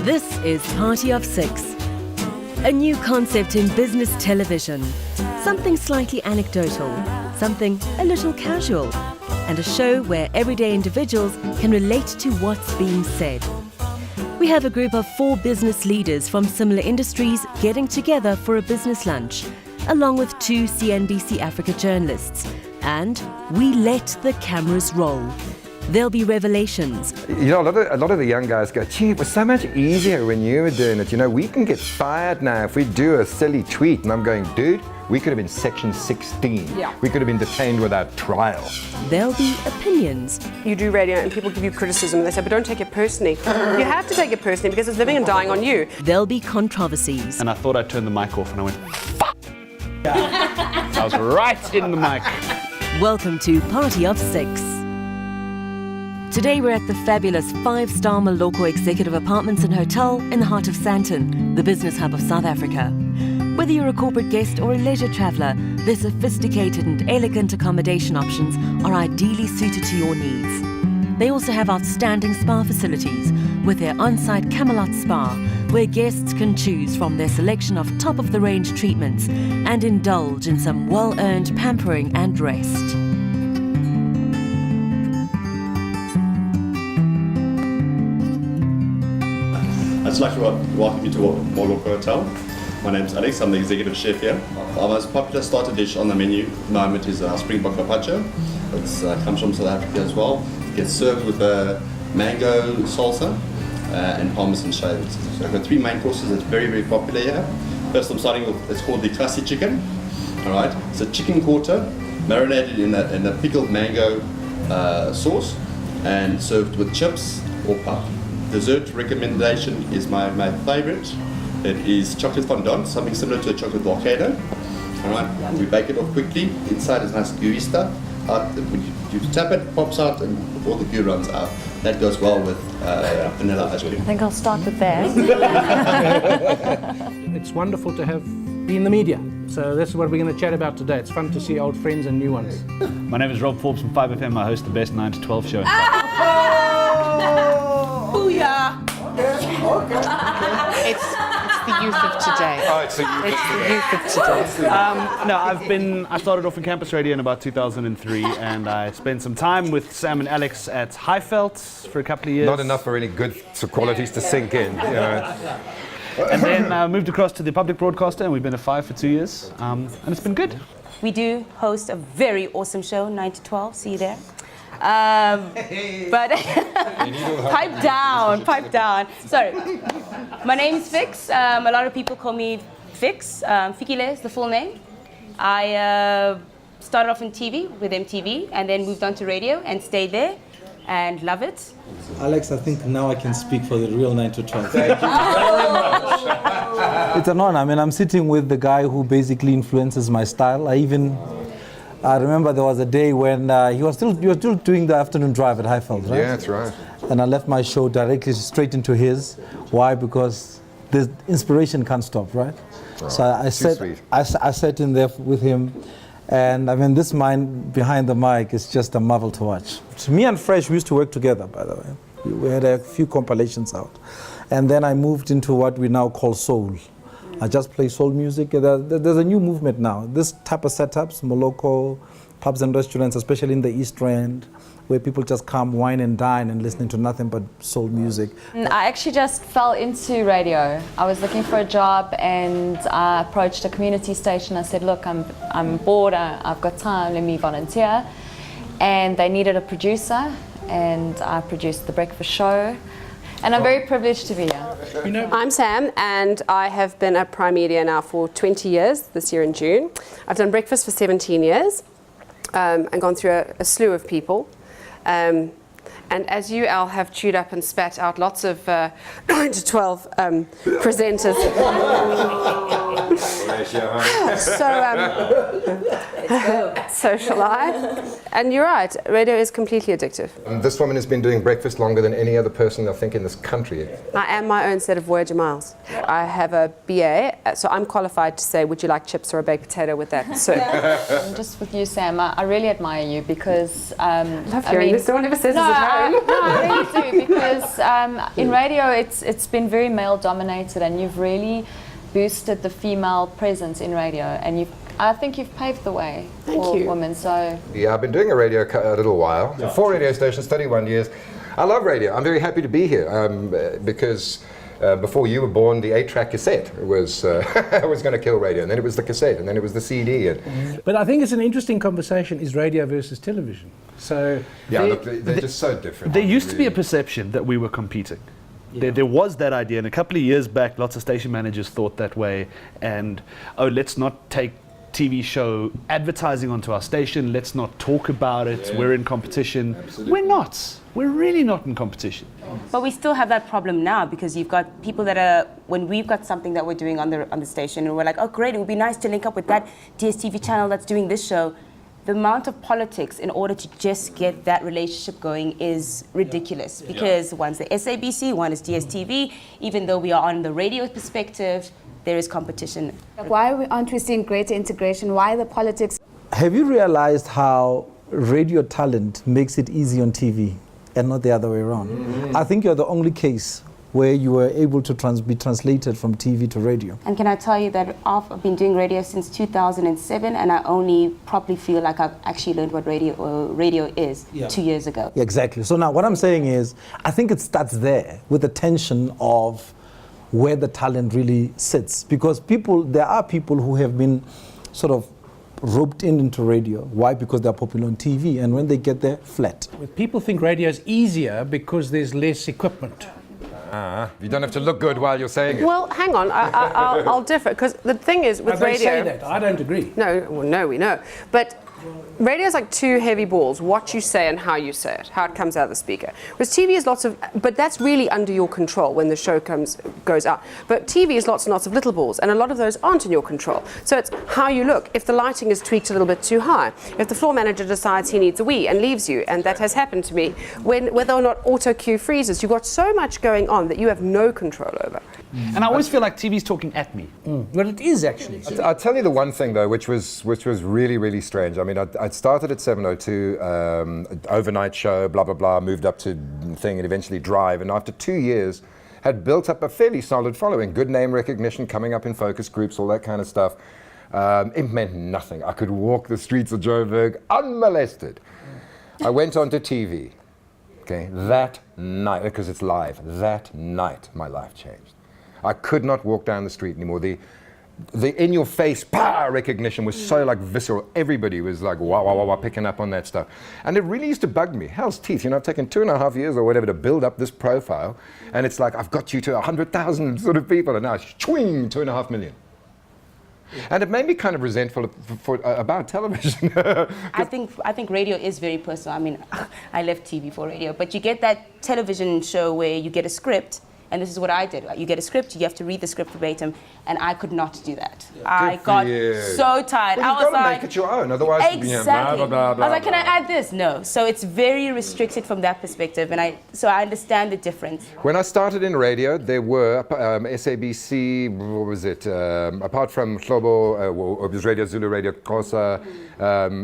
This is Party of Six, a new concept in business television. Something slightly anecdotal, something a little casual, and a show where everyday individuals can relate to what's being said. We have a group of 4 business leaders from similar industries getting together for a business lunch, along with 2 CNBC Africa journalists. And we let the cameras roll. There'll be revelations. You know, a lot of the young guys go, gee, it was so much easier when you were doing it. You know, we can get fired now if we do a silly tweet. And I'm going, dude, we could have been section 16. Yeah. We could have been detained without trial. There'll be opinions. You do radio and people give you criticism and they say, but don't take it personally. You have to take it personally because it's living and dying on you. There'll be controversies. And I thought I'd turn the mic off and I went, fuck! I was right in the mic. Welcome to Party of Six. Today we're at the fabulous 5-star Maloko Executive Apartments and Hotel in the heart of Sandton, the business hub of South Africa. Whether you're a corporate guest or a leisure traveller, their sophisticated and elegant accommodation options are ideally suited to your needs. They also have outstanding spa facilities with their on-site Camelot Spa, where guests can choose from their selection of top-of-the-range treatments and indulge in some well-earned pampering and rest. I'd just like to welcome you to Maloko Hotel. My name's Alex, I'm the executive chef here. Our most popular starter dish on the menu at the moment is our springbok carpaccio. It comes from South Africa as well. It gets served with a mango salsa and parmesan shavings. So I've got 3 main courses that's very, very popular here. First I'm starting with, it's called the classic chicken. Alright, it's a chicken quarter marinated in a pickled mango sauce and served with chips or pap. Dessert recommendation is my favorite. It is chocolate fondant, something similar to a chocolate volcano. Alright, we bake it off quickly. Inside is nice gooey stuff. When you tap it, pops out, and all the goo runs out. That goes well with vanilla ice cream. I think I'll start with that. It's wonderful to be in the media. So this is what we're going to chat about today. It's fun to see old friends and new ones. My name is Rob Forbes from 5FM. I host the best 9 to 12 show. Booyah! It's the youth of today. Oh, it's the youth of today. No, I started off in campus radio in about 2003, and I spent some time with Sam and Alex at Highveld for a couple of years. Not enough for any good qualities to sink in. You know. And then moved across to the public broadcaster, and we've been at 5 for 2 years, and it's been good. We do host a very awesome show, 9 to 12, see you there. But pipe down. Sorry, my name is Fix. A lot of people call me Fix. Fikile is the full name. I started off in TV with MTV and then moved on to radio and stayed there and love it. Alex, I think now I can speak for the real 9 to 12. Thank you very much. It's an honor. I mean, I'm sitting with the guy who basically influences my style. I remember there was a day when you were still doing the afternoon drive at Highveld, right? Yeah, that's right. And I left my show directly straight into his. Why? Because the inspiration can't stop, right? Oh, so I sat in there with him, and I mean, this man behind the mic is just a marvel to watch. So me and Fresh, we used to work together, by the way. We had a few compilations out. And then I moved into what we now call soul. I just play soul music. There's a new movement now. This type of setups, Maloko, pubs and restaurants, especially in the East Rand, where people just come, wine and dine and listening to nothing but soul music. I actually just fell into radio. I was looking for a job and I approached a community station. I said, look, I'm bored, I've got time, let me volunteer. And they needed a producer, and I produced The Breakfast Show. And I'm very privileged to be here. I'm Sam, and I have been at Prime Media now for 20 years, this year in June. I've done breakfast for 17 years and gone through a slew of people. And as you, Al, have chewed up and spat out lots of 9 to 12 presenters. Social life. And you're right, radio is completely addictive. And this woman has been doing breakfast longer than any other person, I think, in this country. I am my own set of Voyager Miles. I have a BA, so I'm qualified to say, would you like chips or a baked potato with that soup? Just with you, Sam, I really admire you because love hearing this. No one ever says this at home. I really do, because in radio it's been very male dominated, and you've really boosted the female presence in radio, and I think you've paved the way for women. So yeah, I've been doing a radio a little while. 4 radio stations, 31 years. I love radio. I'm very happy to be here because before you were born, the 8-track cassette was was going to kill radio, and then it was the cassette, and then it was the CD. But I think it's an interesting conversation: is radio versus television? So yeah, look, they're just so different. There used to be a perception that we were competing. Yeah. There was that idea, and a couple of years back, lots of station managers thought that way. And let's not take TV show advertising onto our station. Let's not talk about it. Yeah. We're in competition. Absolutely. We're not. We're really not in competition. But we still have that problem now, because you've got people that are, when we've got something that we're doing on the station, and we're like, oh great, it would be nice to link up with that DSTV channel that's doing this show. The amount of politics in order to just get that relationship going is ridiculous, because one's the SABC, one is DSTV. Even though we are on the radio perspective, there is competition. Why aren't we seeing greater integration? Why the politics? Have you realized how radio talent makes it easy on TV and not the other way around? Mm-hmm. I think you're the only case where you were able to be translated from TV to radio. And can I tell you that I've been doing radio since 2007, and I only probably feel like I've actually learned what radio is 2 years ago. Yeah, exactly. So now what I'm saying is, I think it starts there with the tension of where the talent really sits. Because there are people who have been sort of roped into radio. Why? Because they're popular on TV, and when they get there, flat. People think radio is easier because there's less equipment. You don't have to look good while you're saying it. Well, hang on, I'll differ, because the thing is with radio... They say that, I don't agree. No, we know. But radio is like two heavy balls, what you say and how you say it, how it comes out of the speaker. Whereas TV is lots of, but that's really under your control when the show goes out. But TV is lots and lots of little balls, and a lot of those aren't in your control. So it's how you look. If the lighting is tweaked a little bit too high, if the floor manager decides he needs a wee and leaves you, and that has happened to me, whether or not auto cue freezes, you've got so much going on that you have no control over. And I always feel like TV's talking at me. Well, it is actually. I'll tell you the one thing though, which was really, really strange. I mean, I'd started at 702, overnight show, blah, blah, blah, moved up to thing and eventually Drive. And after 2 years, had built up a fairly solid following, good name recognition, coming up in focus groups, all that kind of stuff. It meant nothing. I could walk the streets of Joburg unmolested. I went onto TV, okay, that night, because it's live, that night my life changed. I could not walk down the street anymore. The in-your-face recognition was so like visceral. Everybody was like wow, picking up on that stuff. And it really used to bug me. Hell's teeth, I've taken 2.5 years or whatever to build up this profile. And it's like, I've got you to 100,000 sort of people, and now it's 2.5 million. And it made me kind of resentful about television. I think radio is very personal. I mean, I left TV for radio, but you get that television show where you get a script. And this is what I did. You get a script, you have to read the script verbatim, and I could not do that. I got so tired. Well, I was like, make it your own, otherwise, exactly. Blah, blah, blah, blah, I was like, can I add this? No. So it's very restricted from that perspective, and so I understand the difference. When I started in radio, there were SABC, what was it? Apart from Hlobo, it was Radio Zulu, Radio Xhosa,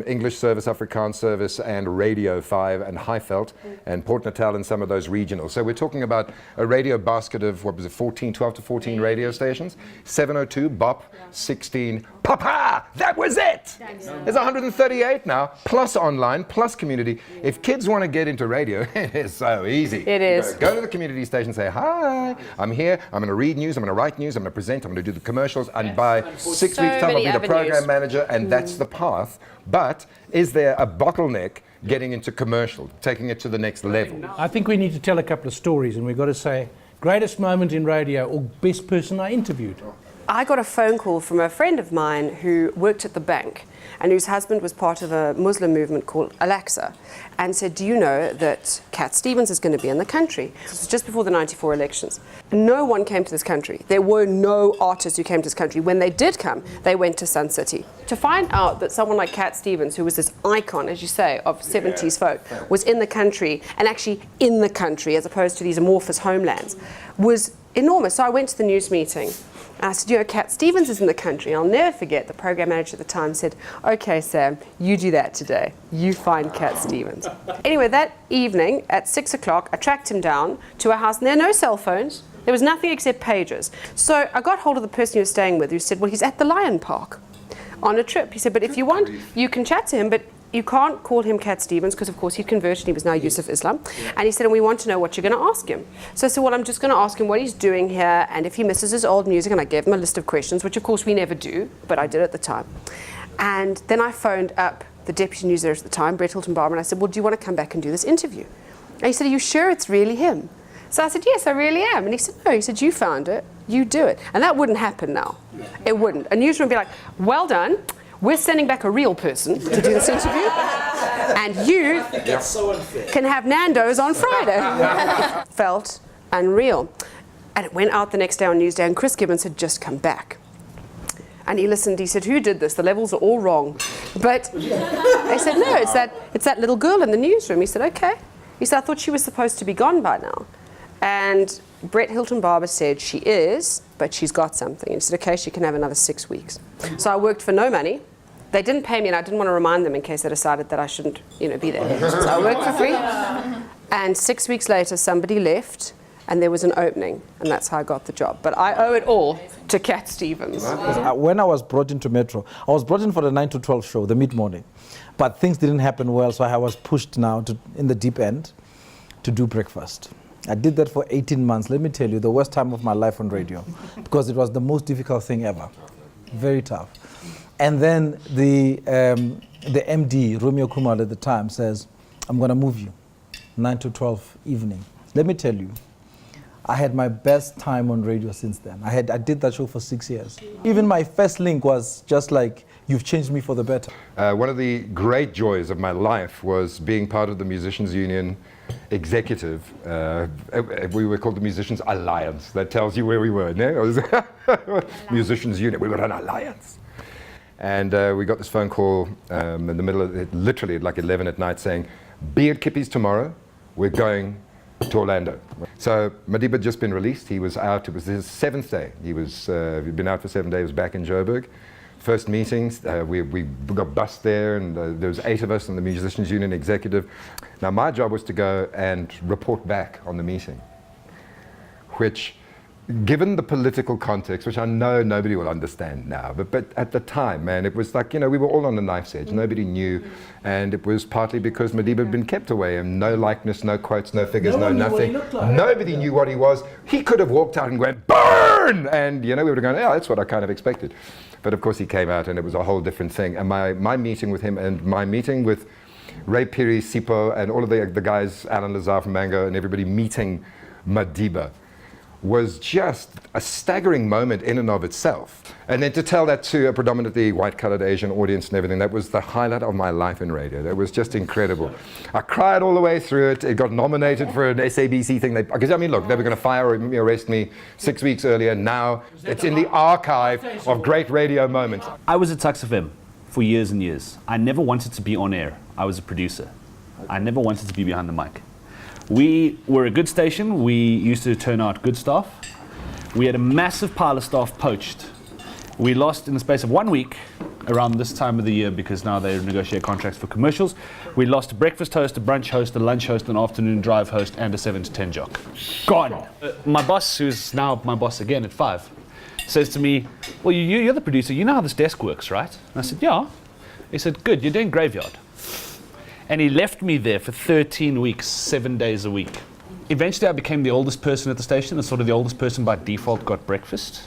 English Service, Afrikaans Service, and Radio 5 and Highveld, and Port Natal and some of those regionals. So we're talking about a radio basket of, 12 to 14 radio stations. 702, BOP, 16, Papa! That was it! There's 138 now, plus online, plus community. If kids want to get into radio, it is so easy. It is. Go to the community station, say, hi, I'm here, I'm going to read news, I'm going to write news, I'm going to present, I'm going to do the commercials, and by 6 weeks' time I'll be the program manager, and that's the path. But is there a bottleneck getting into commercial, taking it to the next level? I think we need to tell a couple of stories, and we've got to say, greatest moment in radio or best person I interviewed. I got a phone call from a friend of mine who worked at the bank, and whose husband was part of a Muslim movement called Al-Aqsa, and said, do you know that Cat Stevens is going to be in the country? This was just before the 94 elections. No one came to this country. There were no artists who came to this country. When they did come, they went to Sun City. To find out that someone like Cat Stevens, who was this icon, as you say, of 70s folk, was in the country, and actually in the country as opposed to these amorphous homelands, was enormous. So I went to the news meeting. And I said, you know, Cat Stevens is in the country. I'll never forget, the program manager at the time said, okay, Sam, you do that today. You find Cat Stevens. Anyway, that evening at 6 o'clock, I tracked him down to a house, and there are no cell phones. There was nothing except pagers. So I got hold of the person he was staying with, who said, well, he's at the Lion Park on a trip. He said, but if you want, you can chat to him, but you can't call him Cat Stevens because, of course, he'd converted. He was now Yusuf Islam. And he said, and we want to know what you're going to ask him. So I said, well, I'm just going to ask him what he's doing here and if he misses his old music. And I gave him a list of questions, which, of course, we never do, but I did at the time. And then I phoned up the deputy news editor at the time, Brett Hilton Barber, and I said, well, do you want to come back and do this interview? And he said, are you sure it's really him? So I said, yes, I really am. And he said, no. He said, you found it. You do it. And that wouldn't happen now. It wouldn't. A newsroom would be like, well done. We're sending back a real person to do this interview, and you can have Nando's on Friday. Felt unreal. And it went out the next day on Newsday, and Chris Gibbons had just come back. And he listened, he said, who did this? The levels are all wrong. But I said, no, it's that little girl in the newsroom. He said, okay. He said, I thought she was supposed to be gone by now. And Brett Hilton Barber said, she is, but she's got something. And he said, okay, she can have another 6 weeks. So I worked for no money. They didn't pay me, and I didn't want to remind them in case they decided that I shouldn't, you know, be there. So I worked for free. And 6 weeks later, somebody left, and there was an opening, and that's how I got the job. But I owe it all to Cat Stevens. When I was brought into Metro, I was brought in for the 9 to 12 show, the mid-morning. But things didn't happen well, so I was pushed now in the deep end to do breakfast. I did that for 18 months. Let me tell you, the worst time of my life on radio, because it was the most difficult thing ever. Very tough. And then the MD, Romeo Kumar at the time, says, I'm going to move you, 9 to 12 evening. Let me tell you, I had my best time on radio since then. I did that show for 6 years. Even my first link was just like, you've changed me for the better. One of the great joys of my life was being part of the Musicians Union executive. We were called the Musicians Alliance. That tells you where we were. No? Musicians Union, we were an alliance. And we got this phone call in the middle of it, literally at like 11 at night, saying, be at Kippy's tomorrow, we're going to Orlando. So Madiba had just been released. He was out, it was his 7th day. He'd been out for 7 days, back in Joburg. First meetings, we got bussed there, and there was 8 of us in the Musicians Union executive. Now my job was to go and report back on the meeting, which, given the political context, which I know nobody will understand now, but at the time, man, it was like, you know, we were all on the knife's edge. Nobody knew, and it was partly because Madiba had been kept away, and no likeness, no quotes, no figures, no nothing. Nobody knew what he was. He could have walked out and went, burn! And, you know, we would have gone, yeah, that's what I kind of expected. But of course he came out, and it was a whole different thing. And my meeting with him, and my meeting with Ray Piri, Sipo, and all of the guys, Alan Lazar from Mango, and everybody meeting Madiba, was just a staggering moment in and of itself. And then to tell that to a predominantly white-coloured Asian audience and everything, that was the highlight of my life in radio. That was just incredible. I cried all the way through it. It got nominated for an SABC thing. Because, I mean, look, they were going to fire or arrest me 6 weeks earlier. Now it's in the archive of great radio moments. I was at Tuks FM for years and years. I never wanted to be on air. I was a producer. I never wanted to be behind the mic. We were a good station. We used to turn out good staff. We had a massive pile of staff poached. We lost in the space of 1 week, around this time of the year, because now they negotiate contracts for commercials. We lost a breakfast host, a brunch host, a lunch host, an afternoon drive host, and a 7 to 10 jock. Gone. My boss, who's now my boss again at 5, says to me, well, you're the producer. You know how this desk works, right? And I said, yeah. He said, good, you're doing graveyard. And he left me there for 13 weeks, 7 days a week. Eventually I became the oldest person at the station, and sort of the oldest person by default got breakfast.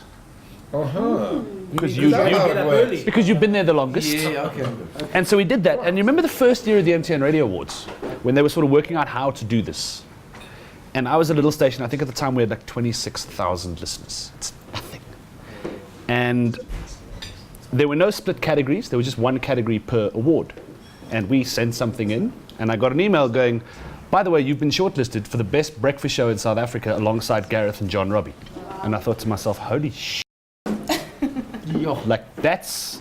Because you've been there the longest. Yeah, okay. And so we did that. And you remember the first year of the MTN Radio Awards, when they were sort of working out how to do this. And I was a little station, I think at the time we had like 26,000 listeners. It's nothing. And there were no split categories. There was just one category per award. And we sent something in, and I got an email going, by the way, you've been shortlisted for the best breakfast show in South Africa alongside Gareth and John Robbie. And I thought to myself, holy shit. Like, that's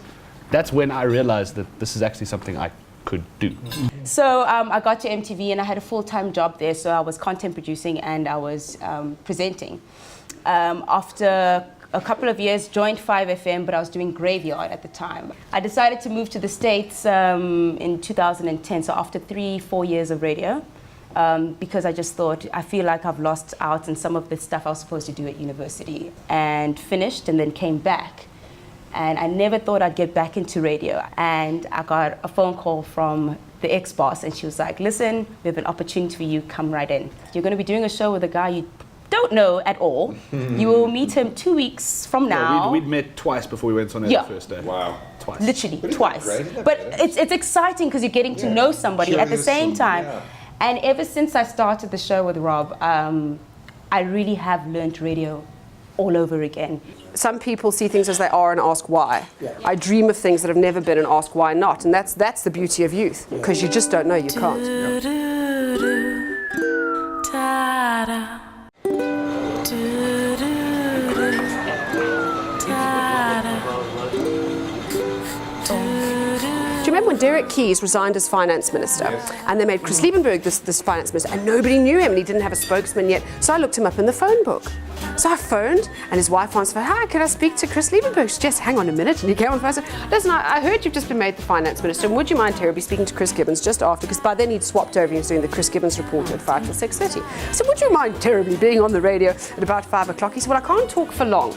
when I realized that this is actually something I could do. So I got to MTV and I had a full-time job there. So I was content producing and I was presenting. After a couple of years, joined 5FM, but I was doing graveyard at the time. I decided to move to the States in 2010, so after 3-4 years of radio, because I just thought, I feel like I've lost out on some of the stuff I was supposed to do at university, and finished and then came back. And I never thought I'd get back into radio. And I got a phone call from the ex-boss, and she was like, listen, we have an opportunity for you, come right in. You're going to be doing a show with a guy you don't know at all. You will meet him 2 weeks from now. Yeah, we'd met twice before we went on air the first day. Wow. Twice. Literally, twice. But it's exciting because you're getting to know somebody at the same time. Yeah. And ever since I started the show with Rob, I really have learned radio all over again. Some people see things as they are and ask why. Yeah. I dream of things that have never been and ask why not. And that's the beauty of youth, because you just don't know, you can't. Yeah. Do you remember when Derek Keyes resigned as finance minister, and they made Chris Liebenberg this finance minister, and nobody knew him and he didn't have a spokesman yet? So I looked him up in the phone book. So I phoned, and his wife answered, hi, can I speak to Chris Liebenberg? She said, just hang on a minute. And he came on the phone and said, listen, I heard you've just been made the finance minister, and would you mind terribly speaking to Chris Gibbons just after, because by then he'd swapped over and he was doing the Chris Gibbons report at 5 till 6:30. So would you mind terribly being on the radio at about 5 o'clock? He said, well, I can't talk for long.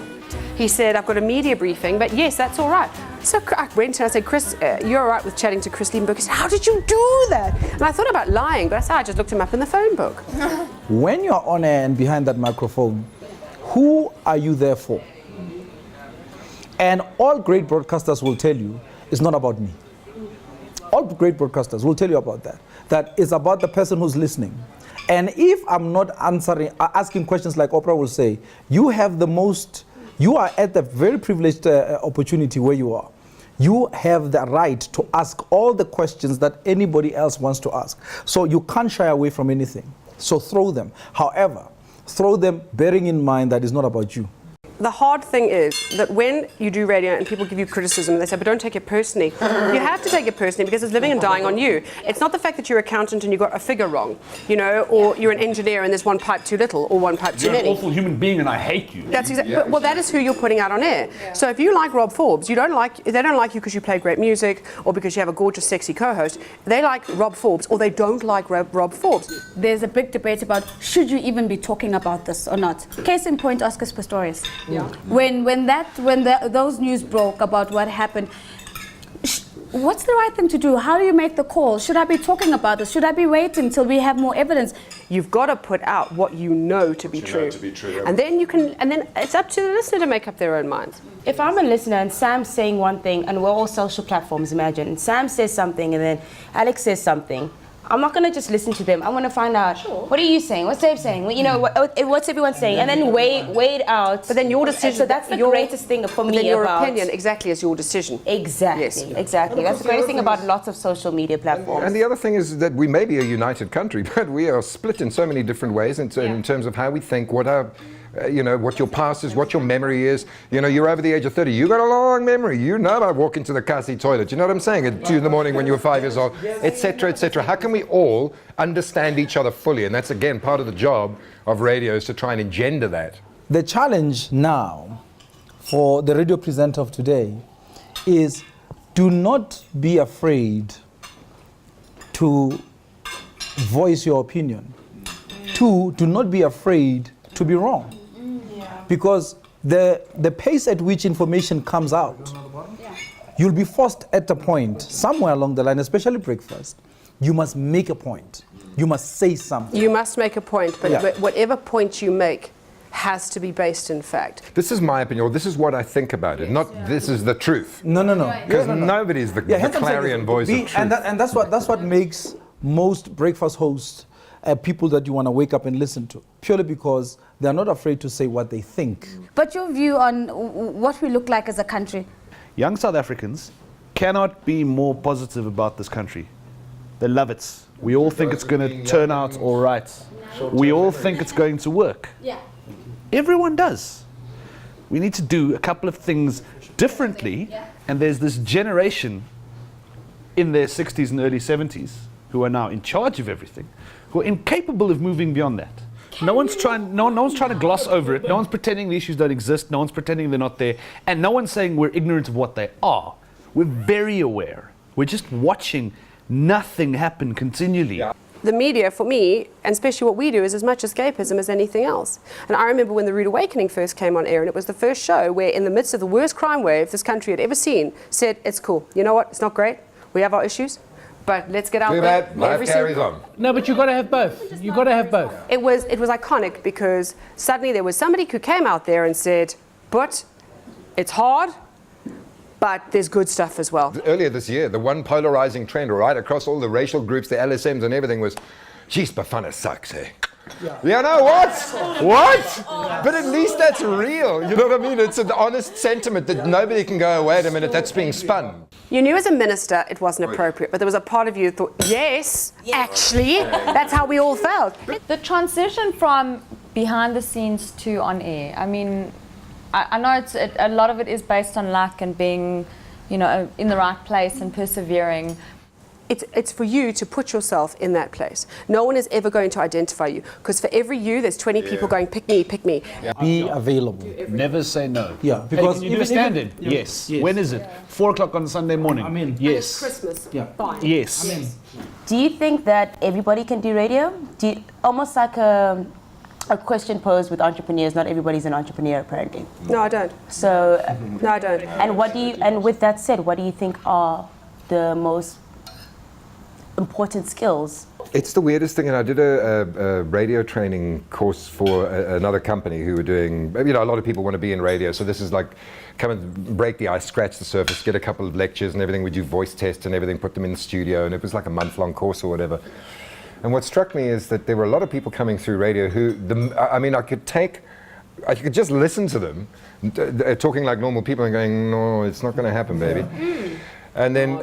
He said, I've got a media briefing, but yes, that's all right. So I went and I said, Chris, you're all right with chatting to Chris Liebenberg? He said, how did you do that? And I thought about lying, but I said, I just looked him up in the phone book. When you're on air and behind that microphone, who are you there for? And all great broadcasters will tell you it's not about me. All great broadcasters will tell you about that. That it's about the person who's listening. And if I'm not asking questions like Oprah will say, you are at the very privileged opportunity where you are. You have the right to ask all the questions that anybody else wants to ask. So you can't shy away from anything. So throw them. However, throw them bearing in mind that it's not about you. The hard thing is that when you do radio and people give you criticism, they say, but don't take it personally. You have to take it personally because it's living and dying on you. It's not the fact that you're an accountant and you got a figure wrong, you know, or you're an engineer and there's one pipe too little or one pipe too many. You're an awful human being and I hate you. That's exactly. Well, that is who you're putting out on air. Yeah. So if you like Rob Forbes, they don't like you because you play great music or because you have a gorgeous, sexy co-host. They like Rob Forbes or they don't like Rob Forbes. There's a big debate about should you even be talking about this or not. Case in point, Oscars Pistorius. Yeah. When those news broke about what happened, what's the right thing to do? How do you make the call? Should I be talking about this? Should I be waiting till we have more evidence? You've got to put out what you know to be true. And then it's up to the listener to make up their own minds. If I'm a listener and Sam's saying one thing, and we're all social platforms, imagine, and Sam says something and then Alex says something, I'm not going to just listen to them. I want to find out, what are you saying? What's Dave saying? You know, what's everyone saying? And then wait out. But then your decision. So that's the greatest thing for me then your about... opinion exactly is your decision. Exactly, yes. Exactly. That's the greatest thing about lots of social media platforms. And the other thing is that we may be a united country, but we are split in so many different ways in terms of how we think, what our... what your past is, what your memory is. You know, you're over the age of 30. You got a long memory. You know about walking to the Kasi toilet. You know what I'm saying? At 2 in the morning when you were 5 years old, etc., etc. How can we all understand each other fully? And that's, again, part of the job of radio is to try and engender that. The challenge now for the radio presenter of today is do not be afraid to voice your opinion. 2, do not be afraid to be wrong. Because the pace at which information comes out, you'll be forced at a point, somewhere along the line, especially breakfast, you must make a point. You must say something. You must make a point, but whatever point you make has to be based in fact. This is my opinion, or this is what I think about it, not this is the truth. No. Because nobody's the clarion voice of truth. And that's what makes most breakfast hosts people that you want to wake up and listen to, purely because they're not afraid to say what they think. But your view on what we look like as a country? young South Africans cannot be more positive about this country. They love it. We all think it's going to turn out all right. We all think it's going to work. Yeah. Everyone does. We need to do a couple of things differently, and there's this generation in their 60s and early 70s who are now in charge of everything, who are incapable of moving beyond that. No one's trying to gloss over it. No one's pretending the issues don't exist. No one's pretending they're not there. And no one's saying we're ignorant of what they are. We're very aware. We're just watching nothing happen continually. Yeah. The media, for me, and especially what we do, is as much escapism as anything else. And I remember when The Rude Awakening first came on air, and it was the first show where, in the midst of the worst crime wave this country had ever seen, said, it's cool. You know what? It's not great. We have our issues. But let's get out there. Life carries on. No, but you've got to have both. You've got to have both. It was iconic because suddenly there was somebody who came out there and said, but it's hard, but there's good stuff as well. Earlier this year, the one polarizing trend right across all the racial groups, the LSMs and everything was, geez, Bafana sucks, eh? Yeah. You know what? What? But at least that's real. You know what I mean? It's an honest sentiment that nobody can go, wait a minute, that's being spun. You knew as a minister it wasn't appropriate, but there was a part of you that thought, yes, actually, that's how we all felt. The transition from behind the scenes to on air, I mean, I know a lot of it is based on luck and being, you know, in the right place and persevering. It's for you to put yourself in that place. No one is ever going to identify you, because for every you, there's 20 people going, pick me, pick me. Yeah. Be available. Never say no. Yeah, because hey, can you do a stand-in? Yes. When is it? 4 o'clock on Sunday morning? I'm in. Yes. It's Christmas. Yeah. Fine. Yes. I'm in. Do you think that everybody can do radio? Almost like a question posed with entrepreneurs. Not everybody's an entrepreneur, apparently. No, I don't. So, no, I don't. And with that said, what do you think are the most important skills? It's the weirdest thing, and I did a radio training course for another company who were doing, you know, a lot of people want to be in radio, so this is like, come and break the ice, scratch the surface, get a couple of lectures and everything. We do voice tests and everything, put them in the studio, and it was like a month-long course or whatever. And what struck me is that there were a lot of people coming through radio who, I mean, I could just listen to them talking like normal people and going, no, it's not going to happen, baby. And then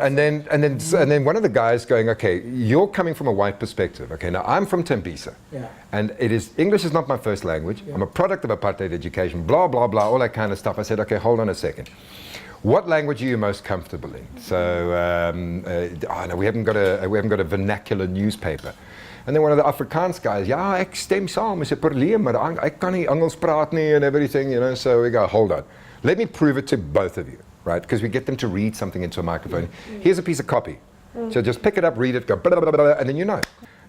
one of the guys going, okay, you're coming from a white perspective. Okay, now I'm from Tembisa, and English is not my first language. I'm a product of apartheid education. Blah blah blah, all that kind of stuff. I said, okay, hold on a second. What language are you most comfortable in? So, no, we haven't got a vernacular newspaper. And then one of the Afrikaans guys, ja, ek stem saam, is 'n probleem, maar ek kan nie Engels praat nie and everything, you know. So we go, hold on, let me prove it to both of you. Right, because we get them to read something into a microphone. Here's a piece of copy. So just pick it up, read it, go blah, blah, blah, blah, and then you know.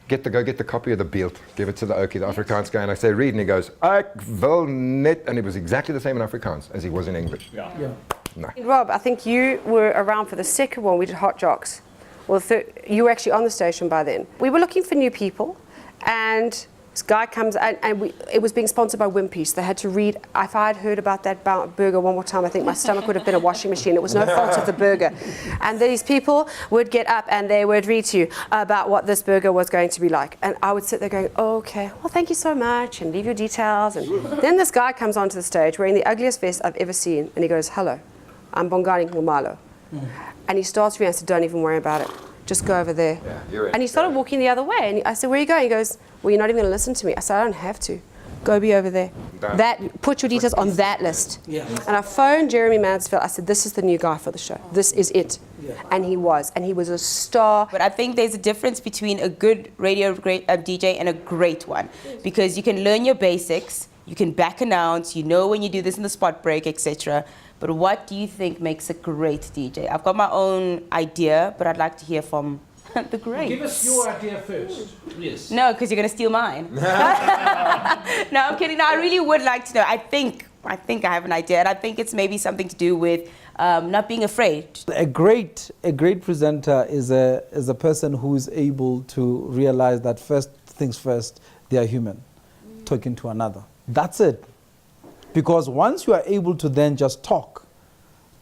Go get the copy of the beeld, give it to the Okie, the Afrikaans guy, and I say, read, and he goes, ek wil net, and it was exactly the same in Afrikaans as he was in English. Yeah. No. Rob, I think you were around for the second one. We did Hot Jocks. Well, you were actually on the station by then. We were looking for new people, and this guy comes, and it was being sponsored by Wimpy's. They had to read, if I had heard about that burger one more time, I think my stomach would have been a washing machine. It was no fault of the burger. And these people would get up and they would read to you about what this burger was going to be like. And I would sit there going, oh, okay, well, thank you so much, and leave your details. And then this guy comes onto the stage wearing the ugliest vest I've ever seen, and he goes, hello, I'm Bongani Ngumalo. And he starts reading, I said, don't even worry about it. Just go over there. And he started walking the other way. And I said, where are you going? He goes, well, you're not even going to listen to me. I said, I don't have to. Go be over there. Put your details on that list. And I phoned Jeremy Mansfield. I said, this is the new guy for the show. This is it. And he was. And he was a star. But I think there's a difference between a good radio DJ and a great one. Because you can learn your basics. You can back announce. You know when you do this in the spot break, etc. But what do you think makes a great DJ? I've got my own idea, but I'd like to hear from the greats. Give us your idea first. Yes. No, because you're going to steal mine. No, I'm kidding. No, I really would like to know. I think I have an idea, and I think it's maybe something to do with not being afraid. A great presenter is a person who is able to realize that first things first, they are human, talking to another. That's it. Because once you are able to then just talk,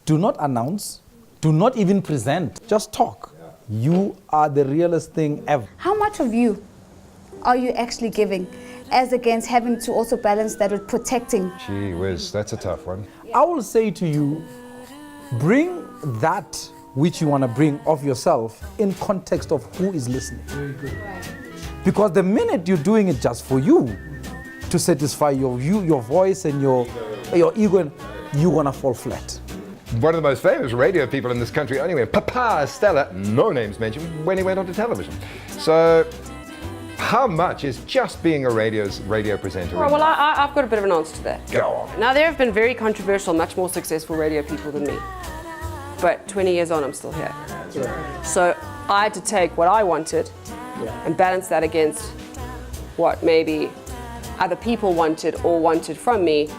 do not announce, do not even present, just talk. You are the realest thing ever. How much of you are you actually giving, as against having to also balance that with protecting? Gee whiz, that's a tough one. I will say to you, bring that which you want to bring of yourself in context of who is listening. Very good. Because the minute you're doing it just for you, to satisfy your voice and your ego, you're gonna fall flat. One of the most famous radio people in this country only went, Papa Stella, no names mentioned, when he went onto television. So, how much is just being a radio presenter? Well, I've got a bit of an answer to that. Go on. Now, there have been very controversial, much more successful radio people than me. But 20 years on, I'm still here. So I had to take what I wanted and balance that against what maybe other people wanted or wanted from me.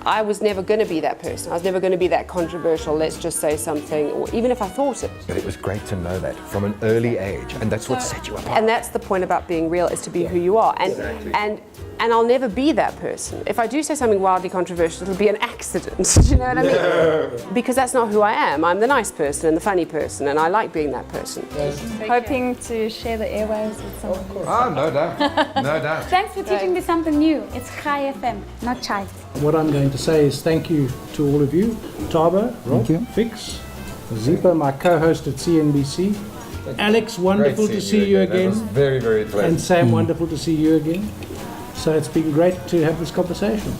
I was never going to be that person. I was never going to be that controversial, let's just say something, or even if I thought it. But it was great to know that from an early age, and that's what set you apart. And that's the point about being real, is to be who you are. And I'll never be that person. If I do say something wildly controversial, it'll be an accident. Do you know what I mean? Because that's not who I am. I'm the nice person and the funny person, and I like being that person. Hoping to share the airwaves with someone. Of course. Oh, no doubt. No doubt. Thanks for teaching me something new. It's Chai FM, not Chai. What I'm going to say is thank you to all of you. Tabo, Rob, Fix, Zipa, my co-host at CNBC. Alex, wonderful to see you again. That was very, very pleasant. And Sam, wonderful to see you again. So it's been great to have this conversation.